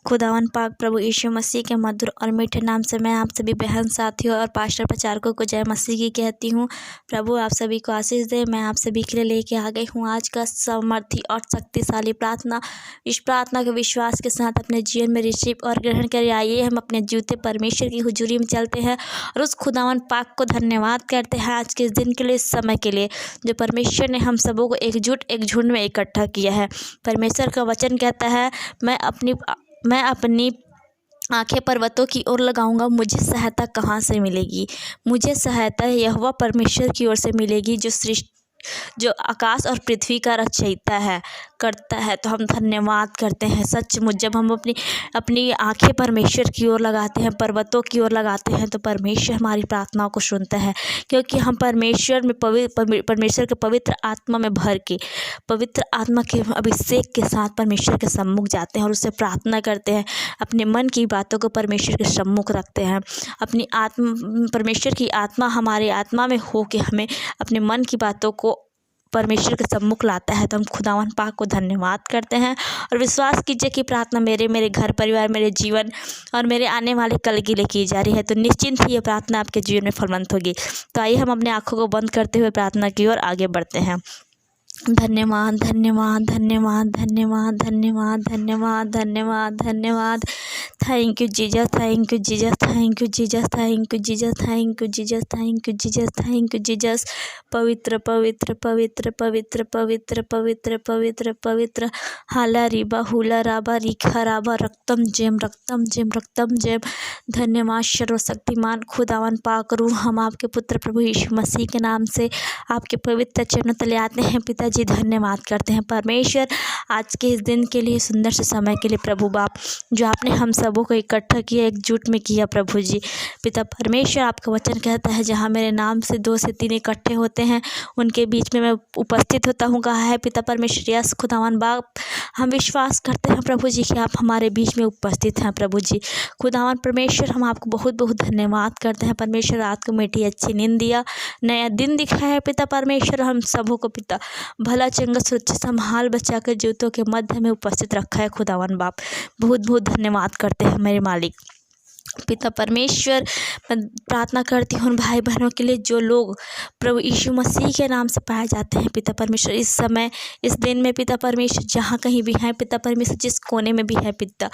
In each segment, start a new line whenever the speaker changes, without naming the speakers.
खुदावन पाक प्रभु यीशु मसीह के मधुर और मीठे नाम से मैं आप सभी बहन साथियों और पास्टर प्रचारकों को जय मसीह की कहती हूँ। प्रभु आप सभी को आशीष दे। मैं आप सभी के लिए लेके आ गई हूँ आज का सामर्थी और शक्तिशाली प्रार्थना। इस प्रार्थना के विश्वास के साथ अपने जीवन में रिसीव और ग्रहण करिए। आइए हम अपने जीवते परमेश्वर की हुजूरी में चलते हैं और उस खुदावन पाक को धन्यवाद करते हैं आज के इस दिन के लिए, इस समय के लिए जो परमेश्वर ने हम सबों को एक झुंड में इकट्ठा किया है। परमेश्वर का वचन कहता है, मैं अपनी आंखें पर्वतों की ओर लगाऊंगा, मुझे सहायता कहाँ से मिलेगी। मुझे सहायता यहोवा परमेश्वर की ओर से मिलेगी जो आकाश और पृथ्वी का रचयिता करता है। तो हम धन्यवाद करते हैं। सचमुच जब हम अपनी आंखें परमेश्वर की ओर लगाते हैं, पर्वतों की ओर लगाते हैं, तो परमेश्वर हमारी प्रार्थनाओं को सुनता है, क्योंकि हम परमेश्वर के पवित्र आत्मा में भर के, पवित्र आत्मा के अभिषेक के साथ परमेश्वर के सम्मुख जाते हैं और उससे प्रार्थना करते हैं। अपने मन की बातों को परमेश्वर के सम्मुख रखते हैं। अपनी परमेश्वर की आत्मा हमारे आत्मा में हो के हमें अपने मन की बातों को परमेश्वर के सम्मुख लाता है। तो हम खुदावन पाक को धन्यवाद करते हैं और विश्वास कीजिए कि प्रार्थना मेरे घर परिवार, मेरे जीवन और मेरे आने वाले कल के लिए की जा रही है। तो निश्चिंत ही ये प्रार्थना आपके जीवन में फलवंत होगी। तो आइए हम अपने आँखों को बंद करते हुए प्रार्थना की ओर आगे बढ़ते हैं। धन्यवाद धन्यवाद धन्यवाद धन्यवाद धन्यवाद धन्यवाद धन्यवाद धन्यवाद। Thank you Jesus, thank you Jesus, thank you Jesus, thank you Jesus, thank you Jesus, thank you Jesus, thank you Jesus. पवित्र पवित्र पवित्र पवित्र पवित्र पवित्र पवित्र पवित्र हाला रिबा हुला राबा रिखा राबा रक्तम जेम रक्तम जेम रक्तम जेम। धन्यवाद सर्वशक्तिमान खुदावन पाक रूह, हम आपके पुत्र प्रभु यीशु मसीह के नाम से आपके पवित्र चरणों तले आते हैं। पिताजी धन्यवाद करते हैं परमेश्वर आज के इस दिन के लिए, सुंदर से समय के लिए प्रभु बाप, जो आपने हम सबों को इकट्ठा किया, एकजुट में किया प्रभु जी। पिता परमेश्वर आपका वचन कहता है, जहाँ मेरे नाम से 2 से 3 इकट्ठे होते हैं उनके बीच में मैं उपस्थित होता हूँ, कहा है पिता परमेश्वर। यस खुदावन बाप, हम विश्वास करते हैं प्रभु जी कि आप हमारे बीच में उपस्थित हैं प्रभु जी। खुदावन परमेश्वर हम आपको बहुत बहुत धन्यवाद करते हैं परमेश्वर। रात को मीठी अच्छी नींद दिया, नया दिन दिखाया है पिता परमेश्वर। हम सबों को पिता भला चंगा सुरक्षित संभाल बचा कर जूतों के मध्य में उपस्थित रखा है खुदावन बाप। बहुत बहुत धन्यवाद करते हैं मेरे मालिक। पिता परमेश्वर, मैं प्रार्थना करती हूँ उन भाई बहनों के लिए जो लोग प्रभु यीशु मसीह के नाम से पाए जाते हैं पिता परमेश्वर। इस समय इस दिन में पिता परमेश्वर जहाँ कहीं भी हैं पिता परमेश्वर, जिस कोने में भी है पिता,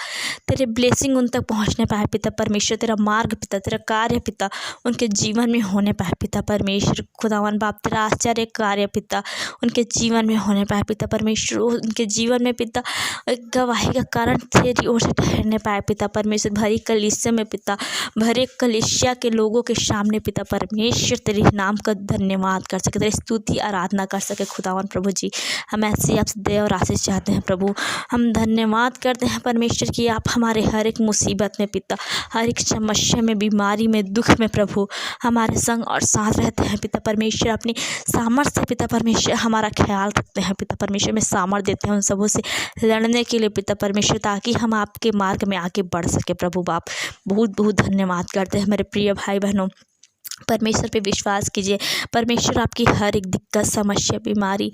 तेरे ब्लेसिंग उन तक पहुँचने पाए पिता परमेश्वर। तेरा मार्ग पिता, तेरा कार्य पिता उनके जीवन में होने पाए पिता परमेश्वर। खुदावन बाप, तेरा आश्चर्य कार्य पिता उनके जीवन में होने पाए पिता परमेश्वर। उनके जीवन में पिता एक गवाही का कारण तेरी ओर से ठहरने पाए पिता परमेश्वर। भरी कलीसिया में पिता, भरे कलीसिया के लोगों के सामने पिता परमेश्वर तेरे नाम का धन्यवाद कर सके, तेरी स्तुति आराधना कर सके खुदावन प्रभु जी। हम ऐसे आपसे दया और आशीष चाहते हैं प्रभु। हम धन्यवाद करते हैं परमेश्वर कि आप हमारे हर एक मुसीबत में पिता, हर एक समस्या में, बीमारी में, दुख में प्रभु हमारे संग और साथ रहते हैं पिता परमेश्वर। अपनी सामर्थ्य से पिता परमेश्वर हमारा ख्याल रखते हैं पिता परमेश्वर। में सामर्थ्य देते हैं उन सबों से लड़ने के लिए पिता परमेश्वर, ताकि हम आपके मार्ग में आगे बढ़ सके प्रभु बाप। बहुत बहुत धन्यवाद करते हैं मेरे प्रिय भाई बहनों। परमेश्वर पे विश्वास कीजिए। परमेश्वर आपकी हर एक दिक्कत, समस्या, बीमारी,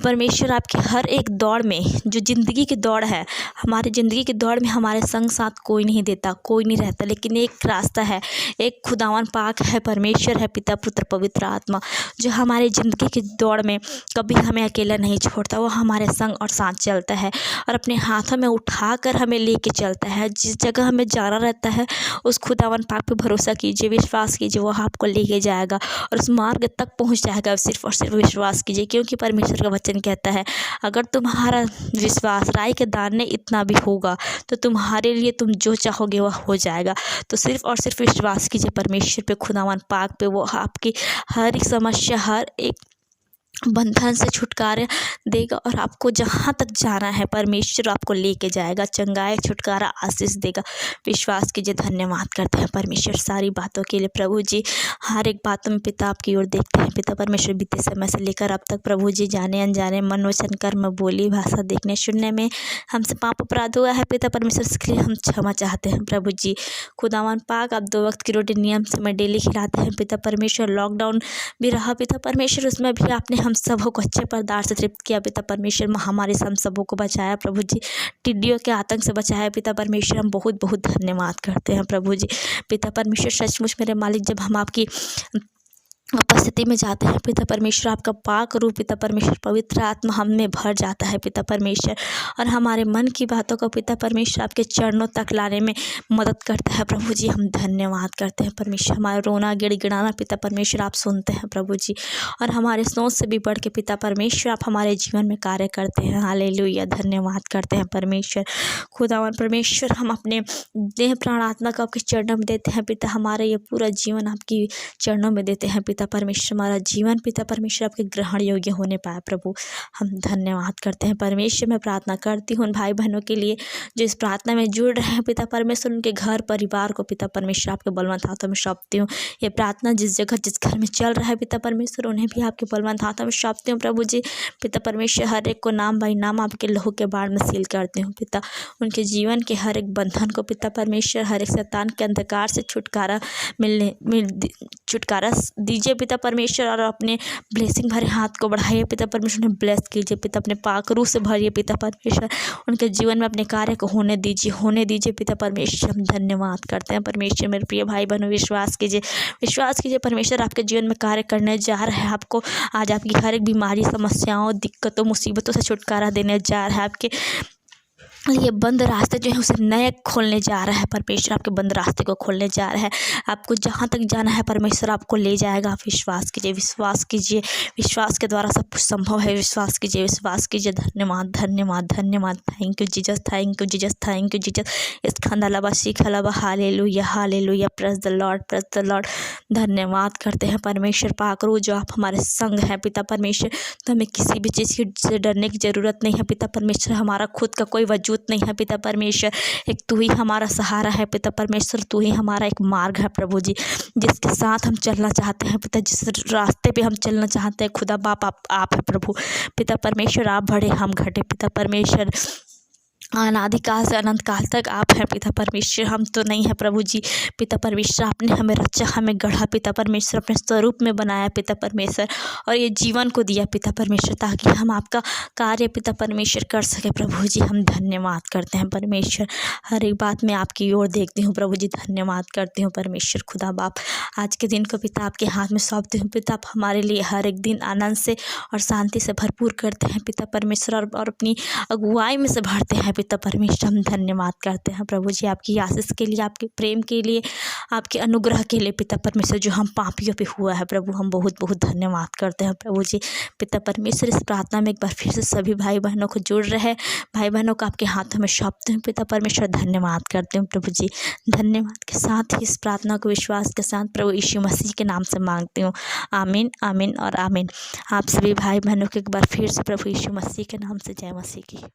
परमेश्वर आपकी हर एक दौड़ में, जो ज़िंदगी की दौड़ है, हमारी ज़िंदगी की दौड़ में हमारे संग साथ कोई नहीं देता, कोई नहीं रहता, लेकिन एक रास्ता है, एक खुदावन पाक है, परमेश्वर है, पिता पुत्र पवित्र आत्मा, जो हमारी ज़िंदगी की दौड़ में कभी हमें अकेला नहीं छोड़ता। वो हमारे संग और साथ चलता है और अपने हाथों में उठाकर हमें लेके चलता है। जिस जगह हमें जाना रहता है उस खुदावन पाक पे भरोसा कीजिए, विश्वास कीजिए, वो आपको लेके जाएगा और उस मार्ग तक पहुंच जाएगा। सिर्फ और सिर्फ विश्वास कीजिए, क्योंकि परमेश्वर का वचन कहता है, अगर तुम्हारा विश्वास राई के दाने इतना भी होगा तो तुम्हारे लिए तुम जो चाहोगे वह हो जाएगा। तो सिर्फ और सिर्फ विश्वास कीजिए परमेश्वर पे, खुदावन पाक पे। वो आपकी हर एक समस्या, हर एक बंधन से छुटकारा देगा और आपको जहाँ तक जाना है परमेश्वर आपको लेके जाएगा, चंगाई, छुटकारा, आशीष देगा। विश्वास कीजिए। धन्यवाद करते हैं परमेश्वर सारी बातों के लिए प्रभु जी। हर एक बातों में पिता आपकी ओर देखते हैं पिता परमेश्वर। बीते समय से लेकर अब तक प्रभु जी, जाने अनजाने, मन वचन कर्म, बोली भाषा, देखने सुनने में हमसे पाप अपराध हुआ है पिता परमेश्वर, इसके लिए हम क्षमा चाहते हैं प्रभु जी। खुदावन पाक, आप 2 वक्त की रोटी नियम से मैं डेली खिलाते हैं पिता परमेश्वर। लॉकडाउन भी रहा पिता परमेश्वर, उसमें भी आपने हम सबों को अच्छे परदार से तृप्त किया पिता परमेश्वर, महामारी से हम सबों को बचाया प्रभु जी, टिड्डियों के आतंक से बचाया पिता परमेश्वर। हम बहुत बहुत धन्यवाद करते हैं प्रभु जी। पिता परमेश्वर सचमुच मेरे मालिक, जब हम आपकी उपस्थिति में जाते हैं पिता परमेश्वर, आपका पाक रूप पिता परमेश्वर, पवित्र आत्मा हम में भर जाता है पिता परमेश्वर, और हमारे मन की बातों को पिता परमेश्वर आपके चरणों तक लाने में मदद करता है प्रभु जी। हम धन्यवाद करते हैं परमेश्वर। हमारा रोना गिड़गिड़ाना पिता परमेश्वर आप सुनते हैं प्रभु जी, और हमारे सोच से भी बढ़ के पिता परमेश्वर आप हमारे जीवन में कार्य करते हैं। हालेलुया, धन्यवाद करते हैं परमेश्वर। खुदावन परमेश्वर, हम अपने देह प्राण आत्मा को आपके चरणों में देते हैं पिता। हमारा ये पूरा जीवन आपकी चरणों में देते हैं पिता परमेश्वर। हमारा जीवन पिता परमेश्वर आपके ग्रहण योग्य होने पाए प्रभु, हम धन्यवाद करते हैं परमेश्वर। मैं प्रार्थना करती हूँ उन भाई बहनों के लिए जो इस प्रार्थना में जुड़ रहे हैं पिता परमेश्वर, उनके घर परिवार को पिता परमेश्वर आपके बलवंत हाथों में सौंपती हूँ। ये प्रार्थना जिस जगह जिस घर में चल रहा है पिता परमेश्वर, उन्हें भी आपके बलवंत हाथों में सौंपती हूँ प्रभु जी। पिता परमेश्वर, हर एक को नाम बाई नाम आपके लहू के बाढ़ में सील करती हूँ पिता। उनके जीवन के हर एक बंधन को पिता परमेश्वर, हर एक शैतान के अंधकार से छुटकारा छुटकारा दीजिए पिता परमेश्वर, और अपने ब्लेसिंग भरे हाथ को बढ़ाइए पिता परमेश्वर, उन्हें ब्लेस कीजिए पिता, अपने पाक रूह से भरिए पिता परमेश्वर। उनके जीवन में अपने कार्य को होने दीजिए पिता परमेश्वर। हम धन्यवाद करते हैं परमेश्वर। मेरे प्रिय भाई बहनों, विश्वास कीजिए परमेश्वर आपके जीवन में कार्य करने जा रहा है। आपको आज आपकी हर एक बीमारी, समस्याओं, दिक्कतों, मुसीबतों से छुटकारा देने जा रहा है। आपके ये बंद रास्ते जो है उसे नए खोलने जा रहा है परमेश्वर, आपके बंद रास्ते को खोलने जा रहा है। आपको जहाँ तक जाना है परमेश्वर आपको ले जाएगा। आप विश्वास कीजिए, विश्वास के द्वारा सब कुछ संभव है। विश्वास कीजिए। धन्यवाद, thank you Jesus, thank you Jesus. इस खंदालाबा सीखलाबा, हालेलुया, प्रेज द लॉर्ड। धन्यवाद करते हैं परमेश्वर पाक रूह, जो आप हमारे संग हैं पिता परमेश्वर, तो हमें किसी भी चीज़ से डरने की ज़रूरत नहीं है पिता परमेश्वर। हमारा खुद का कोई वजूद नहीं है पिता परमेश्वर, एक तू ही हमारा सहारा है पिता परमेश्वर। तू ही हमारा एक मार्ग है प्रभु जी, जिसके साथ हम चलना चाहते हैं पिता, जिस रास्ते पे हम चलना चाहते हैं खुदा बाप आप है प्रभु। पिता परमेश्वर, आप बढ़े हम घटे पिता परमेश्वर। अनादिकाल से अनंत काल तक आप हैं पिता परमेश्वर, हम तो नहीं है प्रभु जी। पिता परमेश्वर, आपने हमें रचा, हमें गढ़ा पिता परमेश्वर, अपने स्वरूप में बनाया पिता परमेश्वर, और ये जीवन को दिया पिता परमेश्वर, ताकि हम आपका कार्य पिता परमेश्वर कर सके प्रभु जी। हम धन्यवाद करते हैं परमेश्वर। हर एक बात में आपकी ओर देखती हूँ प्रभु जी, धन्यवाद करती हूँ परमेश्वर खुदा बाप। आज के दिन को पिता आपके हाथ में सौंपती हूँ पिता। आप हमारे लिए हर एक दिन आनंद से और शांति से भरपूर करते हैं पिता परमेश्वर, और अपनी अगुवाई में से भरते हैं पिता परमेश्वर। हम धन्यवाद करते हैं प्रभु जी, आपकी आशीष के लिए, आपके प्रेम के लिए, आपके अनुग्रह के लिए पिता परमेश्वर, जो हम पापियों पे हुआ है प्रभु। हम बहुत बहुत धन्यवाद करते हैं प्रभु जी। पिता परमेश्वर, इस प्रार्थना में एक बार फिर से सभी भाई बहनों को जुड़ रहे भाई बहनों को आपके हाथों में सौंपते हैं पिता परमेश्वर। धन्यवाद करते हैं प्रभु जी। धन्यवाद के साथ ही इस प्रार्थना को विश्वास के साथ प्रभु यीशु मसीह के नाम से मांगती हूँ। आमीन, आमीन और आमीन। आप सभी भाई बहनों को एक बार फिर से प्रभु यीशु मसीह के नाम से जय मसीह की।